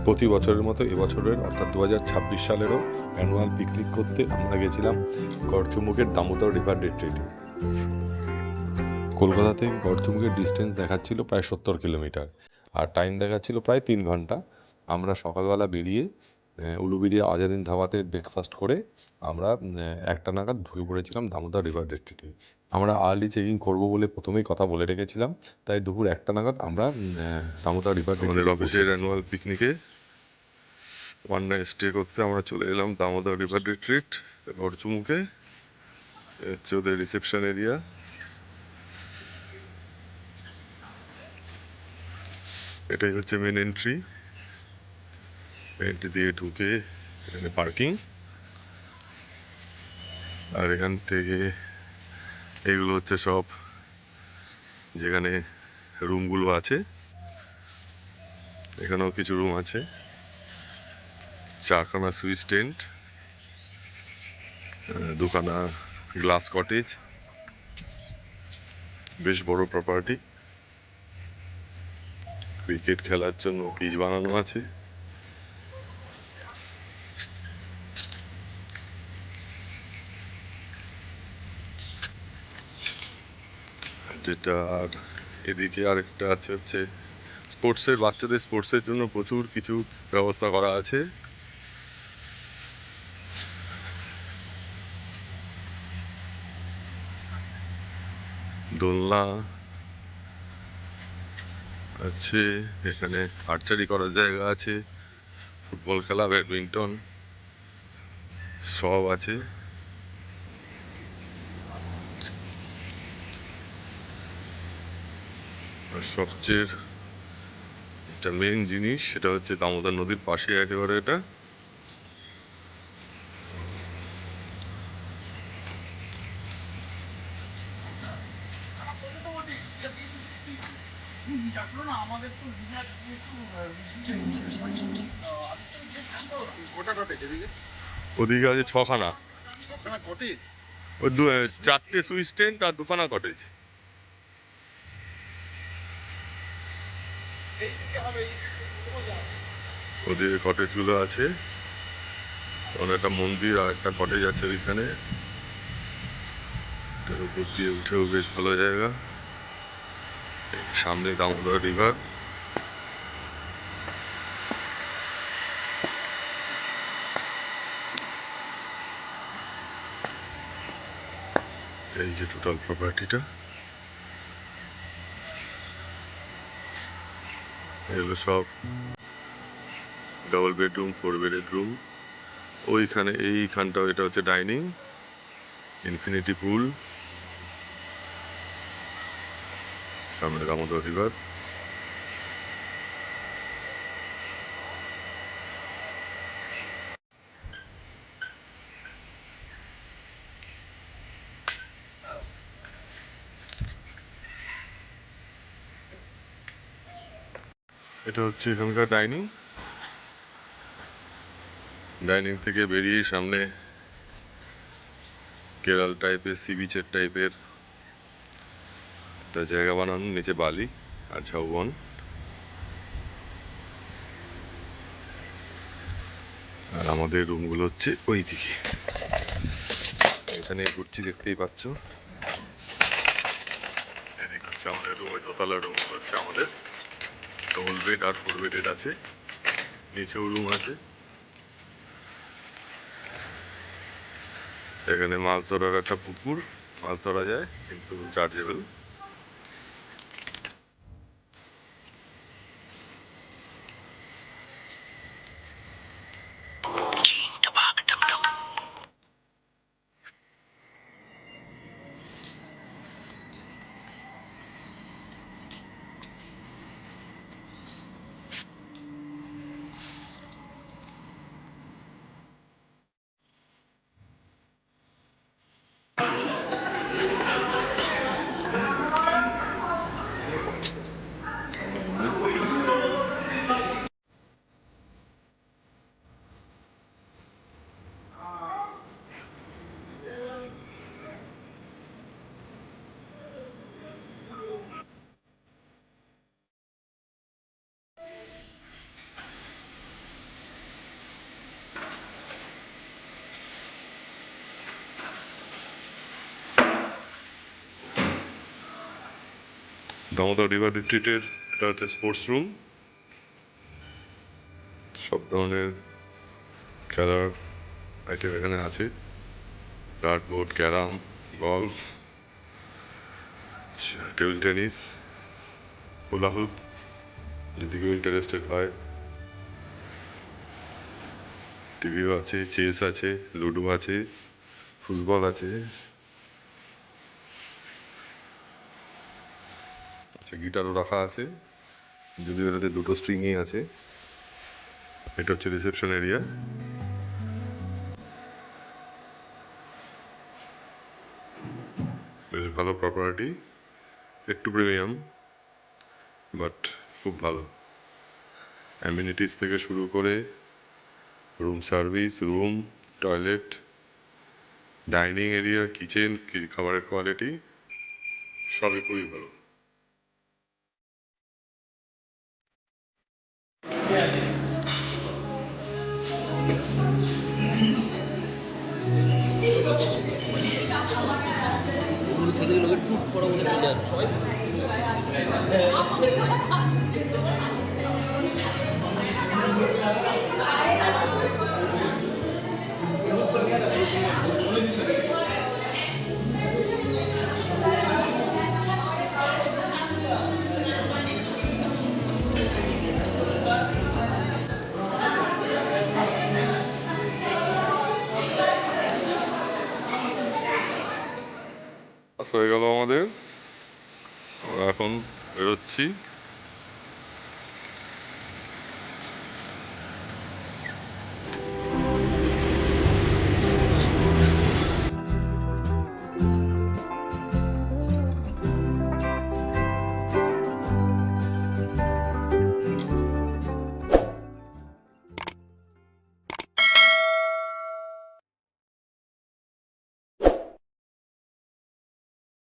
প্রতি বছরের মতো এবছরের অর্থাৎ 2026 সালেরও অ্যানুয়াল পিকনিক করতে আমরা গেছিলাম গড়চুমুকের দামোদর রিভার রিট্রিটে। কলকাতা থেকে গড়চুমুকের ডিস্টেন্স দেখাচ্ছিল প্রায় 70 কিলোমিটার আর টাইম দেখাচ্ছিল প্রায় 3 ঘন্টা। আমরা সকালবেলা বেরিয়ে উলুবেড়িয়া আজাদিন ধাবাতে ব্রেকফাস্ট করে আমরা 1টা নাগাদ ঢুকে পড়েছিলাম দামোদর রিভার রিট্রিটে। আমরা আর্লি চেকিং করবো বলে প্রথমেই কথা বলে রেখেছিলাম, তাই দুপুর 1টা নাগাদ আমরা দামোদর রিভার আমাদের অফিসের অ্যানুয়াল পিকনিকে ওয়ান নাইট স্টে করতে আমরা চলে এলাম দামোদর রিভার রিট্রিট গড়চুমুকে। হচ্ছে ওদের রিসেপশন এরিয়া। এটাই হচ্ছে মেন এন্ট্রি দিয়ে ঢুকে এখানে পার্কিং, আর এখান থেকে এগুলো হচ্ছে সব যেখানে রুমগুলো আছে। এখানেও কিছু রুম আছে, 4খানা সুইস টেন্ট, 2খানা গ্লাস কটেজ, বেশ বড় প্রপার্টি। ক্রিকেট খেলার জন্য পিচ বানানো আছে। যেটা আর এদিকে আরেকটা আছে হচ্ছে স্পোর্টসের, বাচ্চাদের স্পোর্টসের জন্য প্রচুর কিছু ব্যবস্থা করা আছে। দোলনা আছে, এখানে আর্চারি করার জায়গা আছে, ফুটবল খেলা, ব্যাডমিন্টন সব আছে। আর সবচেয়ে একটা মেন জিনিস সেটা হচ্ছে দামোদর নদীর পাশে একেবারে এটা। ওদিকে আছে 6খানা, ওই 4টে সুইচ টেন্ট আর 2খানা কটেজ। ওদিকে কটেজগুলো আছে, একটা মন্দির আর একটা কটেজ আছে ওইখানে। উপর দিয়ে উঠেও বেশ ভালো জায়গা। সামনে দামোদর রিভার। এই যে টোটাল প্রপার্টিটা, এগুলো সব ডবল বেডরুম, 4 বেডের রুম। ওইখানে এইখানটাও এটা হচ্ছে ডাইনিং, ইনফিনিটি পুল, সামনে দামোদর রিভার। এটা হচ্ছে এখানকার ডাইনিং। ডাইনিং থেকে বেরিয়ে সামনে কেরাল টাইপের, সি বিচের টাইপের একটা জায়গা বানানো, নিচে বালি আর ঝাউবন। আর আমাদের রুমগুলো হচ্ছে ওই দিকে, এখানে ঘুরছি দেখতেই পাচ্ছ। হচ্ছে আমাদের রুম, ওই দোতলার রুম হচ্ছে আমাদের। ডবল বেড আর 4 বেডের আছে, নিচেও রুম আছে। এখানে মাছ ধরার একটা পুকুর, মাছ ধরা যায় কিন্তু চার্জেবল। দামোদর রিভার রিট্রিটের এটা হচ্ছে স্পোর্টস রুম, সব ধরনের খেলার আইটেম এখানে আছে, dart board, carrom, golf, table tennis, hula hoop যদি কেউ ইন্টারেস্টেড হয়। টিভিও আছে, চেস আছে, লুডো আছে, ফুটবল আছে, আচ্ছা গিটারও রাখা আছে, যদিও এটাতে দুটো স্ট্রিংই আছে। এটা হচ্ছে রিসেপশন এরিয়া। বেশ ভালো প্রপার্টি, একটু প্রিমিয়াম বাট খুব ভালো। অ্যামিনিটিস থেকে শুরু করে room service, room, toilet, dining area, kitchen, খাবারের কোয়ালিটি সবই খুবই ভালো। ছেলেগুলোকে টুট পড়া বলে বিচার সবাই হয়ে গেল আমাদের, এখন বেরোচ্ছি।